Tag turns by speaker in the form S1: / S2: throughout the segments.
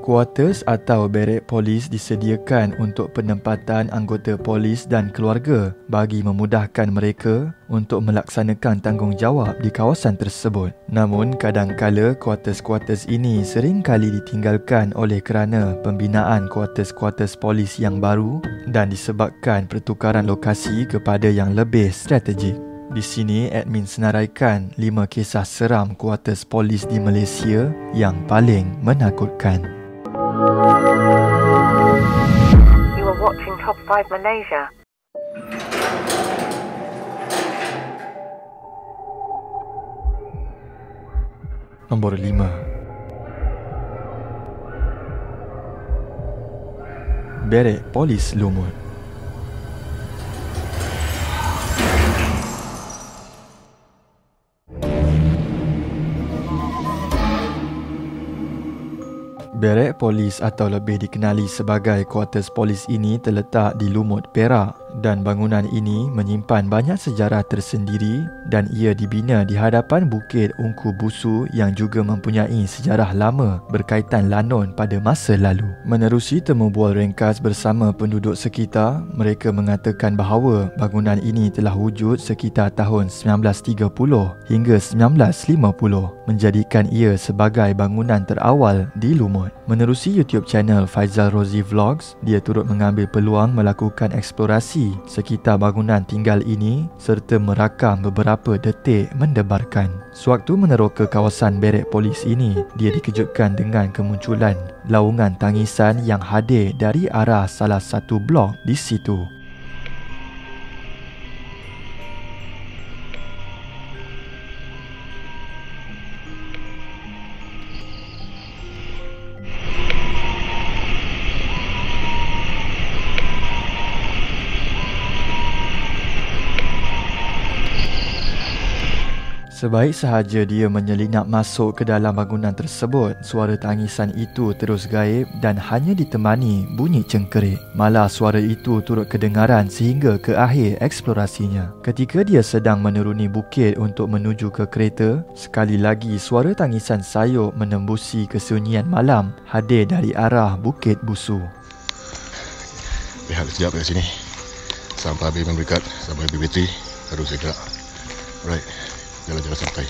S1: Kuarters atau barek polis disediakan untuk penempatan anggota polis dan keluarga bagi memudahkan mereka untuk melaksanakan tanggungjawab di kawasan tersebut. Namun kadangkala kuarters-kuarters ini sering kali ditinggalkan oleh kerana pembinaan kuarters-kuarters polis yang baru dan disebabkan pertukaran lokasi kepada yang lebih strategik. Di sini, admin senaraikan 5 kisah seram kuarters polis di Malaysia yang paling menakutkan.
S2: You are watching Top 5 Malaysia.
S1: Nombor 5. Barek Polis Lumut. Barek polis atau lebih dikenali sebagai kuarters polis ini terletak di Lumut, Perak dan bangunan ini menyimpan banyak sejarah tersendiri dan ia dibina di hadapan Bukit Ungku Busu yang juga mempunyai sejarah lama berkaitan Lanon pada masa lalu. Menerusi temu bual ringkas bersama penduduk sekitar, mereka mengatakan bahawa bangunan ini telah wujud sekitar tahun 1930 hingga 1950, menjadikan ia sebagai bangunan terawal di Lumut. Menerusi YouTube channel Faizal Rozi Vlogs, dia turut mengambil peluang melakukan eksplorasi sekitar bangunan tinggal ini serta merakam beberapa detik mendebarkan. Sewaktu meneroka kawasan barek polis ini, dia dikejutkan dengan kemunculan laungan tangisan yang hadir dari arah salah satu blok di situ. Sebaik sahaja dia menyelinap masuk ke dalam bangunan tersebut, suara tangisan itu terus gaib dan hanya ditemani bunyi cengkerik. Malah suara itu turut kedengaran sehingga ke akhir eksplorasinya. Ketika dia sedang menuruni bukit untuk menuju ke kereta, sekali lagi suara tangisan sayup menembusi kesunyian malam hadir dari arah Bukit Busu.
S3: Lihat sekejap kat sini. Sampai habis memberikat, sampai habis bateri, terus segera. Alright. Jalan-jalan santai.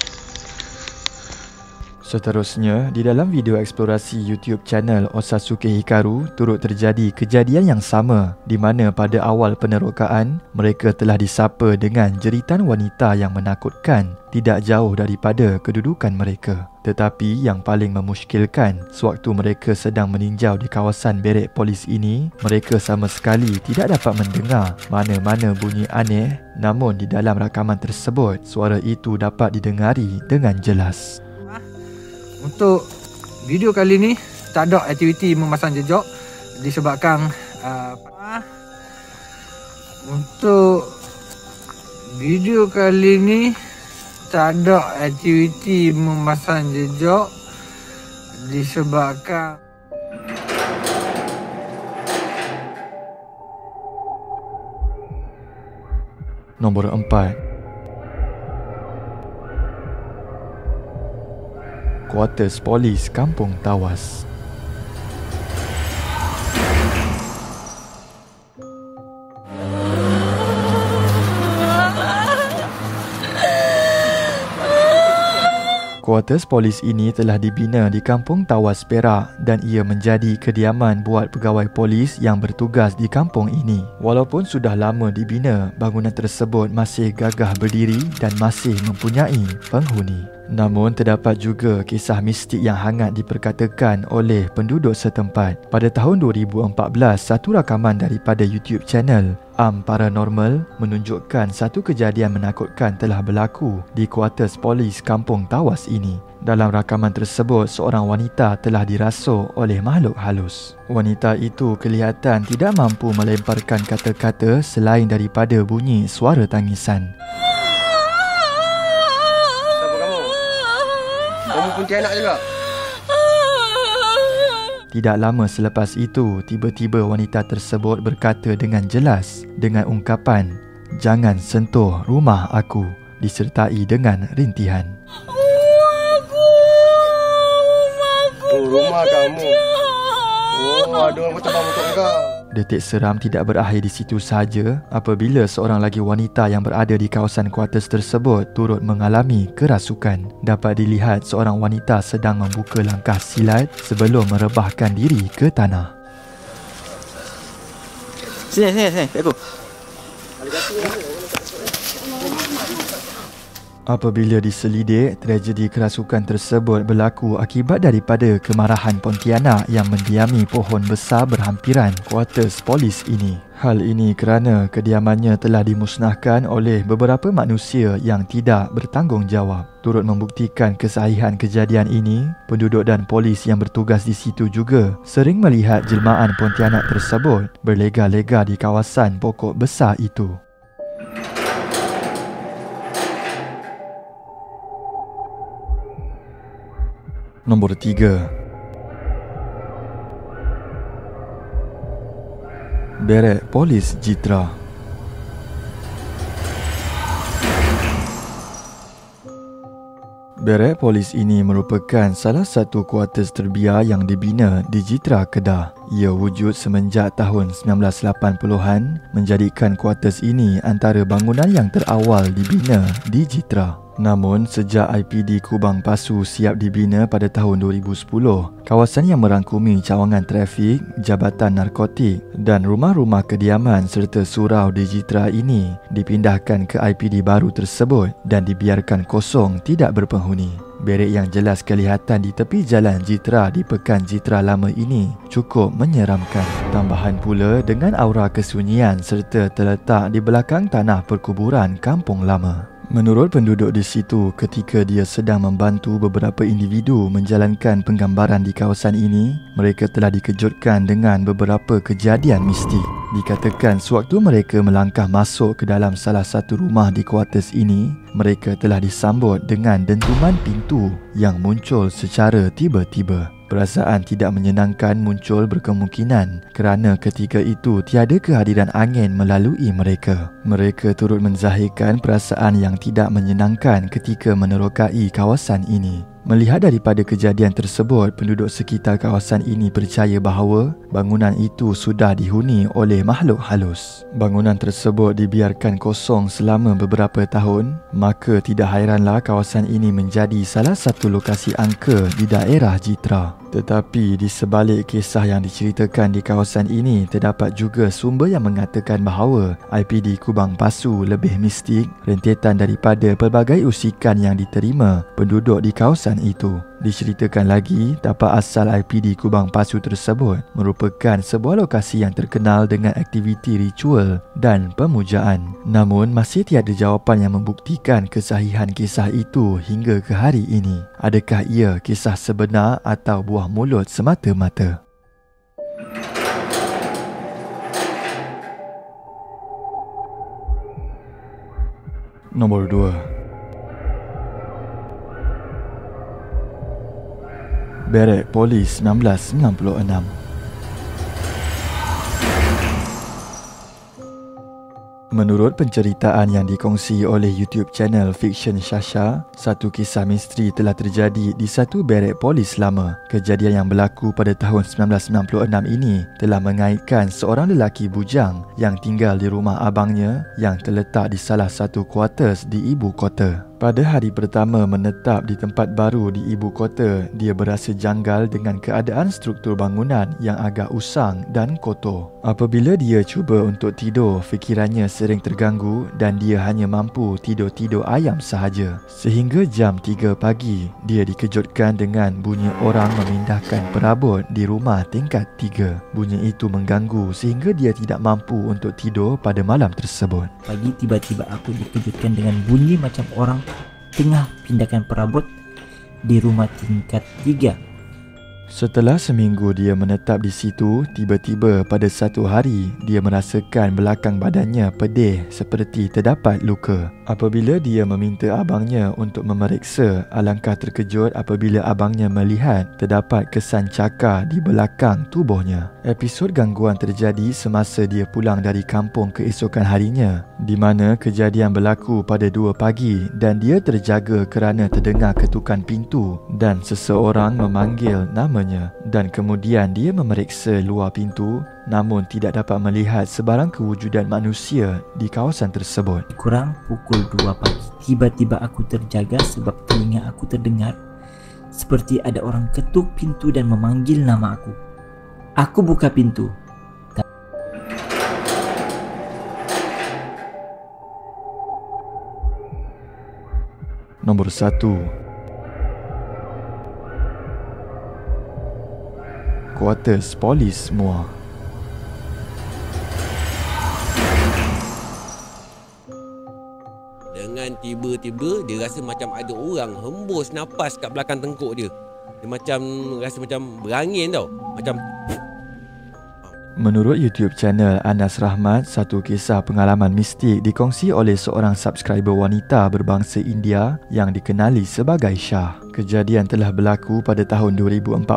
S1: Seterusnya, di dalam video eksplorasi YouTube channel Osasuke Hikaru turut terjadi kejadian yang sama di mana pada awal penerokaan, mereka telah disapa dengan jeritan wanita yang menakutkan tidak jauh daripada kedudukan mereka. Tetapi yang paling memuskilkan, sewaktu mereka sedang meninjau di kawasan barek polis ini, mereka sama sekali tidak dapat mendengar mana-mana bunyi aneh. Namun di dalam rakaman tersebut, suara itu dapat didengari dengan jelas.
S4: Untuk video kali ni tak ada aktiviti memasang jejak disebabkan untuk video kali ni tak ada aktiviti memasang jejak disebabkan
S1: Nombor 4. Kuarters Polis Kampung Tawas. Kuarters polis ini telah dibina di Kampung Tawas, Perak dan ia menjadi kediaman buat pegawai polis yang bertugas di kampung ini. Walaupun sudah lama dibina, bangunan tersebut masih gagah berdiri dan masih mempunyai penghuni. Namun terdapat juga kisah mistik yang hangat diperkatakan oleh penduduk setempat. Pada tahun 2014, satu rakaman daripada YouTube channel Paranormal menunjukkan satu kejadian menakutkan telah berlaku di kuarters polis Kampung Tawas ini. Dalam rakaman tersebut, seorang wanita telah dirasuk oleh makhluk halus. Wanita itu kelihatan tidak mampu melemparkan kata-kata selain daripada bunyi suara tangisan.
S5: Kamu kuntilanak juga?
S1: Tidak lama selepas itu, tiba-tiba wanita tersebut berkata dengan jelas dengan ungkapan, "Jangan sentuh rumah aku," disertai dengan rintihan.
S5: Rumah kamu.
S3: Oh, ada orang macam untuk kau.
S1: Detik seram tidak berakhir di situ saja apabila seorang lagi wanita yang berada di kawasan kuartus tersebut turut mengalami kerasukan. Dapat dilihat seorang wanita sedang membuka langkah silat sebelum merebahkan diri ke tanah.
S5: Sini, aku.
S1: Apabila diselidik, tragedi kerasukan tersebut berlaku akibat daripada kemarahan Pontianak yang mendiami pohon besar berhampiran kuartus polis ini. Hal ini kerana kediamannya telah dimusnahkan oleh beberapa manusia yang tidak bertanggungjawab. Turut membuktikan kesahihan kejadian ini, penduduk dan polis yang bertugas di situ juga sering melihat jelmaan Pontianak tersebut berlega-lega di kawasan pokok besar itu. Nombor 3. Barek Polis Jitra. Barek polis ini merupakan salah satu kuartus terbiar yang dibina di Jitra, Kedah. Ia wujud semenjak tahun 1980-an, menjadikan kuartus ini antara bangunan yang terawal dibina di Jitra. Namun, sejak IPD Kubang Pasu siap dibina pada tahun 2010, kawasan yang merangkumi cawangan trafik, jabatan narkotik dan rumah-rumah kediaman serta surau di Jitra ini dipindahkan ke IPD baru tersebut dan dibiarkan kosong tidak berpenghuni. Barek yang jelas kelihatan di tepi jalan Jitra di Pekan Jitra lama ini cukup menyeramkan. Tambahan pula dengan aura kesunyian serta terletak di belakang tanah perkuburan kampung lama. Menurut penduduk di situ, ketika dia sedang membantu beberapa individu menjalankan penggambaran di kawasan ini, mereka telah dikejutkan dengan beberapa kejadian mistik. Dikatakan sewaktu mereka melangkah masuk ke dalam salah satu rumah di kuartus ini, mereka telah disambut dengan dentuman pintu yang muncul secara tiba-tiba. Perasaan tidak menyenangkan muncul berkemungkinan kerana ketika itu tiada kehadiran angin melalui mereka. Mereka turut menzahirkan perasaan yang tidak menyenangkan ketika menerokai kawasan ini. Melihat daripada kejadian tersebut, penduduk sekitar kawasan ini percaya bahawa bangunan itu sudah dihuni oleh makhluk halus. Bangunan tersebut dibiarkan kosong selama beberapa tahun, maka tidak hairanlah kawasan ini menjadi salah satu lokasi angker di daerah Jitra. Tetapi di sebalik kisah yang diceritakan di kawasan ini, terdapat juga sumber yang mengatakan bahawa IPD Kubang Pasu lebih mistik, rentetan daripada pelbagai usikan yang diterima penduduk di kawasan itu. Diceritakan lagi, tapak asal IPD Kubang Pasu tersebut merupakan sebuah lokasi yang terkenal dengan aktiviti ritual dan pemujaan. Namun, masih tiada jawapan yang membuktikan kesahihan kisah itu hingga ke hari ini. Adakah ia kisah sebenar atau buah mulut semata-mata? Nombor 2. Barek Polis 1996. Menurut penceritaan yang dikongsi oleh YouTube channel Fiction Shasha, satu kisah misteri telah terjadi di satu barek polis lama. Kejadian yang berlaku pada tahun 1996 ini telah mengaitkan seorang lelaki bujang yang tinggal di rumah abangnya yang terletak di salah satu kuartus di ibu kota. Pada hari pertama menetap di tempat baru di ibu kota, dia berasa janggal dengan keadaan struktur bangunan yang agak usang dan kotor. Apabila dia cuba untuk tidur, fikirannya sering terganggu dan dia hanya mampu tidur-tidur ayam sahaja. Sehingga jam 3 pagi, dia dikejutkan dengan bunyi orang memindahkan perabot di rumah tingkat 3. Bunyi itu mengganggu sehingga dia tidak mampu untuk tidur pada malam tersebut.
S5: Pagi tiba-tiba aku dikejutkan dengan bunyi macam orang tengah pindahkan perabot di rumah tingkat 3.
S1: Setelah seminggu dia menetap di situ, tiba-tiba pada satu hari dia merasakan belakang badannya pedih seperti terdapat luka. Apabila dia meminta abangnya untuk memeriksa, alangkah terkejut apabila abangnya melihat terdapat kesan cakar di belakang tubuhnya. Episod gangguan terjadi semasa dia pulang dari kampung keesokan harinya, di mana kejadian berlaku pada 2 pagi dan dia terjaga kerana terdengar ketukan pintu dan seseorang memanggil nama bersamanya dan kemudian dia memeriksa luar pintu namun tidak dapat melihat sebarang kewujudan manusia di kawasan tersebut.
S5: Kurang pukul 2 pagi, tiba-tiba aku terjaga sebab telinga aku terdengar seperti ada orang ketuk pintu dan memanggil nama aku. Aku buka pintu.
S1: Nombor 1. Kuartus Polis Muar.
S6: Dengan tiba-tiba dia rasa macam ada orang hembus nafas kat belakang tengkuk dia. Dia macam rasa macam berangin tau. Macam
S1: Menurut YouTube channel Anas Rahmat, satu kisah pengalaman mistik dikongsi oleh seorang subscriber wanita berbangsa India yang dikenali sebagai Shah. Kejadian telah berlaku pada tahun 2014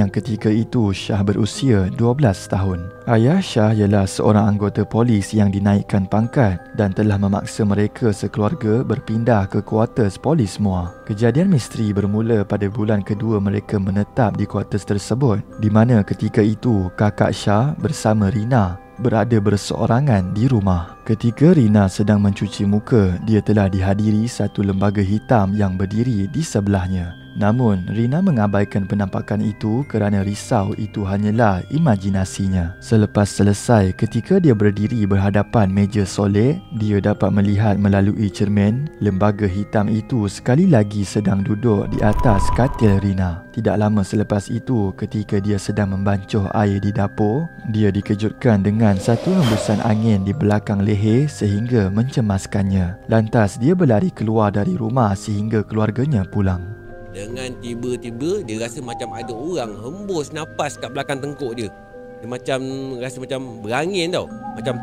S1: yang ketika itu Shah berusia 12 tahun. Ayah Shah ialah seorang anggota polis yang dinaikkan pangkat dan telah memaksa mereka sekeluarga berpindah ke kuartus polis Muar. Kejadian misteri bermula pada bulan kedua mereka menetap di kuartus tersebut, di mana ketika itu kakak Shah bersama Rina berada berseorangan di rumah. Ketika Rina sedang mencuci muka, dia telah dihadiri satu lembaga hitam yang berdiri di sebelahnya. Namun, Rina mengabaikan penampakan itu kerana risau itu hanyalah imajinasinya. Selepas selesai, ketika dia berdiri berhadapan meja solek, dia dapat melihat melalui cermin lembaga hitam itu sekali lagi sedang duduk di atas katil Rina. Tidak lama selepas itu, ketika dia sedang membancuh air di dapur, dia dikejutkan dengan satu hembusan angin di belakang leher sehingga mencemaskannya. Lantas, dia berlari keluar dari rumah sehingga keluarganya pulang.
S6: dengan tiba-tiba dia rasa macam ada orang hembus nafas kat belakang tengkuk dia. Dia macam rasa macam berangin tau. Macam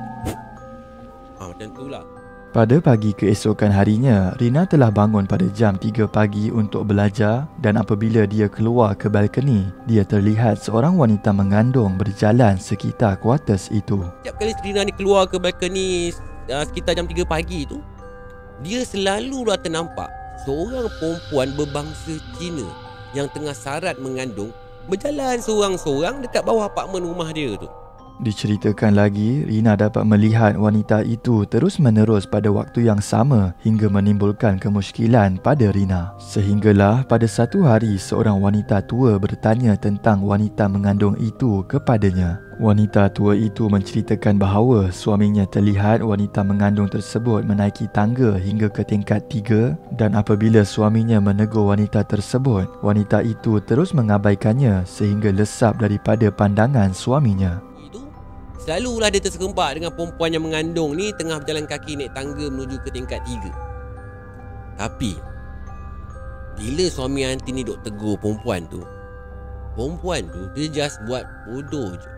S6: macam tu lah.
S1: Pada pagi keesokan harinya, Rina telah bangun pada jam 3 pagi untuk belajar dan apabila dia keluar ke balkoni, dia terlihat seorang wanita mengandung berjalan sekitar kuartus itu.
S6: Setiap kali Rina ni keluar ke balkoni sekitar jam 3 pagi tu, dia selalulah ternampak seorang perempuan berbangsa Cina yang tengah sarat mengandung berjalan seorang-seorang dekat bawah apartmen rumah dia tu.
S1: Diceritakan lagi, Rina dapat melihat wanita itu terus-menerus pada waktu yang sama hingga menimbulkan kemusykilan pada Rina. Sehinggalah pada satu hari seorang wanita tua bertanya tentang wanita mengandung itu kepadanya. Wanita tua itu menceritakan bahawa suaminya terlihat wanita mengandung tersebut menaiki tangga hingga ke tingkat 3 dan apabila suaminya menegur wanita tersebut, wanita itu terus mengabaikannya sehingga lesap daripada pandangan suaminya.
S6: Selalulah dia terserempak dengan perempuan yang mengandung ni tengah berjalan kaki naik tangga menuju ke tingkat 3. Tapi bila suami aunty ni duk tegur perempuan tu dia just buat bodoh je.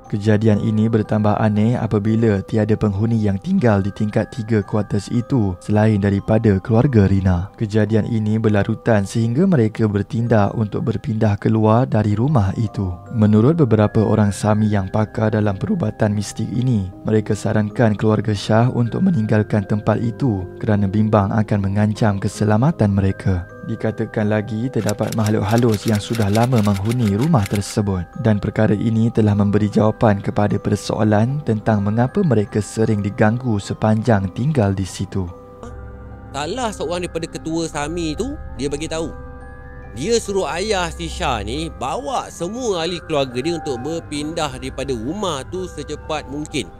S1: Kejadian ini bertambah aneh apabila tiada penghuni yang tinggal di tingkat 3 kuartus itu selain daripada keluarga Rina. Kejadian ini berlarutan sehingga mereka bertindak untuk berpindah keluar dari rumah itu. Menurut beberapa orang Sami yang pakar dalam perubatan mistik ini, mereka sarankan keluarga Shah untuk meninggalkan tempat itu kerana bimbang akan mengancam keselamatan mereka. Dikatakan lagi terdapat makhluk halus yang sudah lama menghuni rumah tersebut dan perkara ini telah memberi jawapan kepada persoalan tentang mengapa mereka sering diganggu sepanjang tinggal di situ.
S6: Salah seorang daripada ketua Sami tu, dia bagi tahu. Dia suruh ayah si Shah ni bawa semua ahli keluarga dia untuk berpindah daripada rumah tu secepat mungkin.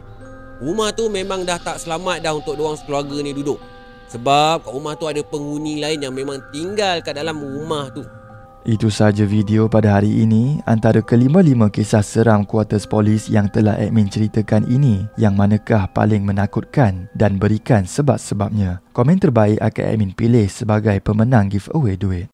S6: Rumah tu memang dah tak selamat dah untuk diorang sekeluarga ni duduk. Sebab kat rumah tu ada penghuni lain yang memang tinggal kat dalam rumah tu.
S1: Itu sahaja video pada hari ini. Antara kelima-lima kisah seram kuartus polis yang telah admin ceritakan ini, yang manakah paling menakutkan dan berikan sebab-sebabnya? Komen terbaik akan admin pilih sebagai pemenang giveaway duit.